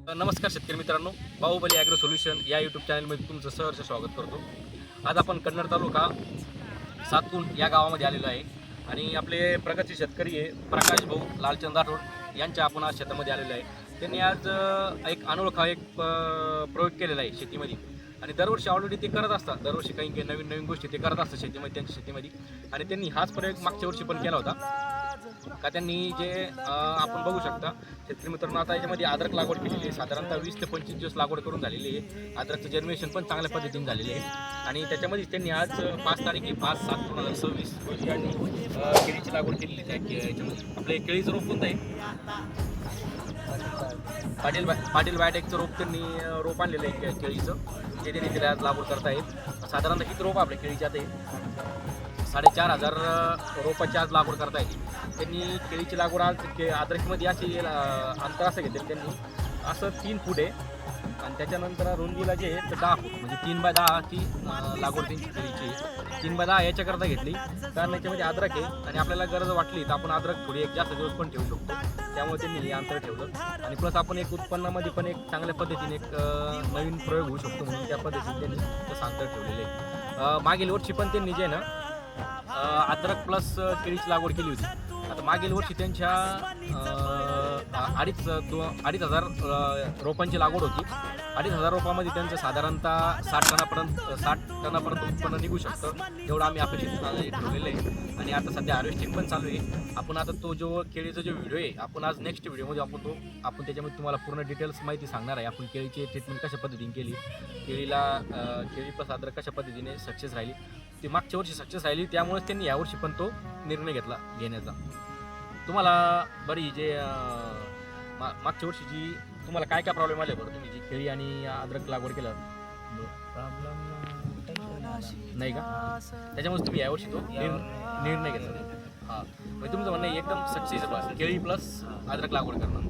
नमस्कार शेतकरी मित्रांनो, बाहुबली ॲग्रो सोल्युशन या यूट्यूब चॅनलमध्ये तुमचं सहर्ष स्वागत करतो. आज आपण कन्नड तालुका सातपूर या गावामध्ये आलेलो आहे आणि आपले प्रगतशील शेतकरी आहे प्रकाश भाऊ लालचंद राठोड यांच्या आपण आज शेतामध्ये आलेलो आहे. त्यांनी आज एक अनोळखा प्रयोग केलेला आहे शेतीमध्ये आणि दरवर्षी ऑलरेडी ते करत असतात. दरवर्षी काही काही नवीन नवीन गोष्टी ते करत असतात शेतीमध्ये, त्यांच्या शेतीमध्ये. आणि त्यांनी हाच प्रयोग मागच्या वर्षी पण केला होता का त्यांनी जे आपण बघू शकता शेतकरी मित्रांनो, आता याच्यामध्ये अद्रक लागवड केलेली आहे. साधारणतः 20 ते 25 दिवस लागवड करून झालेली आहे. अद्रकचं जर्मिनेशन पण चांगल्या पद्धतीने झालेले आहे आणि त्याच्यामध्ये त्यांनी आज 5 तारीख 5/7/2026 रोजी आणि केळीची लागवड केलेली आहे. याच्यामध्ये आपले केळीचं रोप कोणतं आहे? पाटील बायोटेकचं रोप त्यांनी रोप आणलेलं आहे केळीचं, जे त्यांनी तिला आज लागवड करत आहेत. साधारणतः किती रोप आपल्या केळीच्या ते 4,500 रोपाची आज लागवड करता येते. त्यांनी केळीची लागवड आज अद्रकमध्ये अशी अंतर असं घेतलं त्यांनी, असं 3 फूट आहे आणि त्याच्यानंतर रुंदीला जे आहे ते 10 फूट, म्हणजे 3x10 ची लागवड त्यांची केळीची 3x10 याच्याकरता घेतली. कारण याच्यामध्ये अद्रक आहे आणि आपल्याला गरज वाटली तर आपण अद्रक थोडी एक जास्त दिवस पण ठेवू शकतो. त्यामुळे त्यांनी हे अंतर ठेवलं आणि प्लस आपण एक उत्पन्नामध्ये पण एक चांगल्या पद्धतीने एक नवीन प्रयोग होऊ शकतो म्हणून त्या पद्धतीने त्यांनी तसं अंतर ठेवलेलं आहे. मागील वर्षी पण त्यांनी जे ना अद्रक प्लस केळीची लागवड केली होती. आता मागील वर्षी त्यांच्या 2,500 रोपांची लागवड होती. 2,500 रोपामध्ये त्यांचं साधारणतः 60 टनापर्यंत उत्पन्न निघू शकतं, तेवढं आम्ही अपेक्षित ठेवलेलं आहे. आणि आता सध्या हार्वेस्टिंग पण चालू आहे. आपण आता तो जो केळीचा जो व्हिडिओ आहे आपण आज नेक्स्ट व्हिडिओमध्ये आपण त्याच्यामध्ये तुम्हाला पूर्ण डिटेल्स माहिती सांगणार आहे. आपण केळीची ट्रीटमेंट कशा पद्धतीने केली, केळी प्लस अद्रक कशा पद्धतीने सक्सेस राहिली. ती मागच्या वर्षी सक्सेस राहिली, त्यामुळेच त्यांनी यावर्षी पण तो निर्णय घेण्याचा. तुम्हाला बरी जे मागच्या वर्षी जी तुम्हाला काय काय प्रॉब्लेम आले बरं, तुम्ही जी केळी आणि अद्रक लागवड केलं प्रॉब्लेम नाही का, त्याच्यामुळे तुम्ही यावर्षी तो निर्णय घेतला. हां, म्हणजे तुमचं म्हणणं एकदम सक्सेस प्लस केळी प्लस अद्रक लागवड करणं.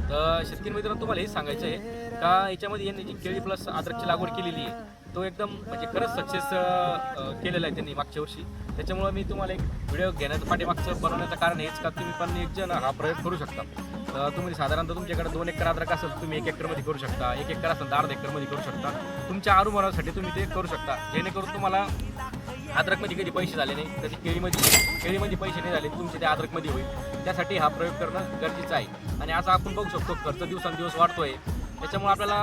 तर शेतकरी मित्रांनो, तुम्हाला हेच सांगायचं आहे का याच्यामध्ये यांनी जी केळी प्लस अद्रकची लागवड केलेली आहे तो एकदम म्हणजे खरंच सक्सेस केलेला आहे त्यांनी मागच्या वर्षी. त्याच्यामुळे मी तुम्हाला एक व्हिडिओ घेण्याचं पाठीमागचं बनवण्याचं कारण हेच का तुम्ही पण एक जण हा प्रयोग करू शकता. तुम्ही साधारणतः तुमच्याकडे 2 एकर अद्रक असेल तुम्ही 1 एकरमध्ये करू शकता, 1 एकर असेल तर अर्धा एकरमध्ये करू शकता. तुमच्या अनुभवासाठी तुम्ही ते करू शकता, जेणेकरून तुम्हाला अद्रकमध्ये कधी पैसे झाले नाही, कधी केळीमध्ये पैसे नाही झाले, तुमचे ते अद्रकमध्ये होईल. त्यासाठी हा प्रयोग करणं गरजेचं आहे. आणि आता आपण बघू शकतो खर्च दिवसांदिवस वाढतोय, त्याच्यामुळे आपल्याला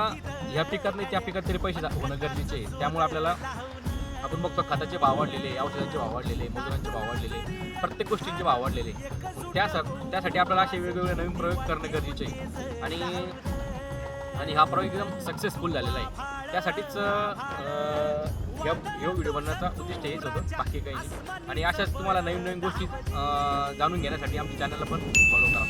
ह्या पिकात नाही त्या पिकात तरी पैसे होणं गरजेचे आहे. त्यामुळे आपल्याला आपण बघतो खताचे भाव वाढलेले, औषधांचे भाव वाढलेले, मजुरांचे भाव वाढलेले, प्रत्येक गोष्टींचे भाव वाढलेले. त्यासाठी आपल्याला असे वेगवेगळे नवीन प्रयोग करणं गरजेचे आहे. आणि हा प्रयोग एकदम सक्सेसफुल झालेला आहे. त्यासाठीच ह्या व्हिडिओ बनवण्याचा उद्दिष्ट हेच होतं, बाकी काही नाही. आणि अशाच तुम्हाला नवीन नवीन गोष्टी जाणून घेण्यासाठी आमच्या चॅनलला पण फॉलो करा.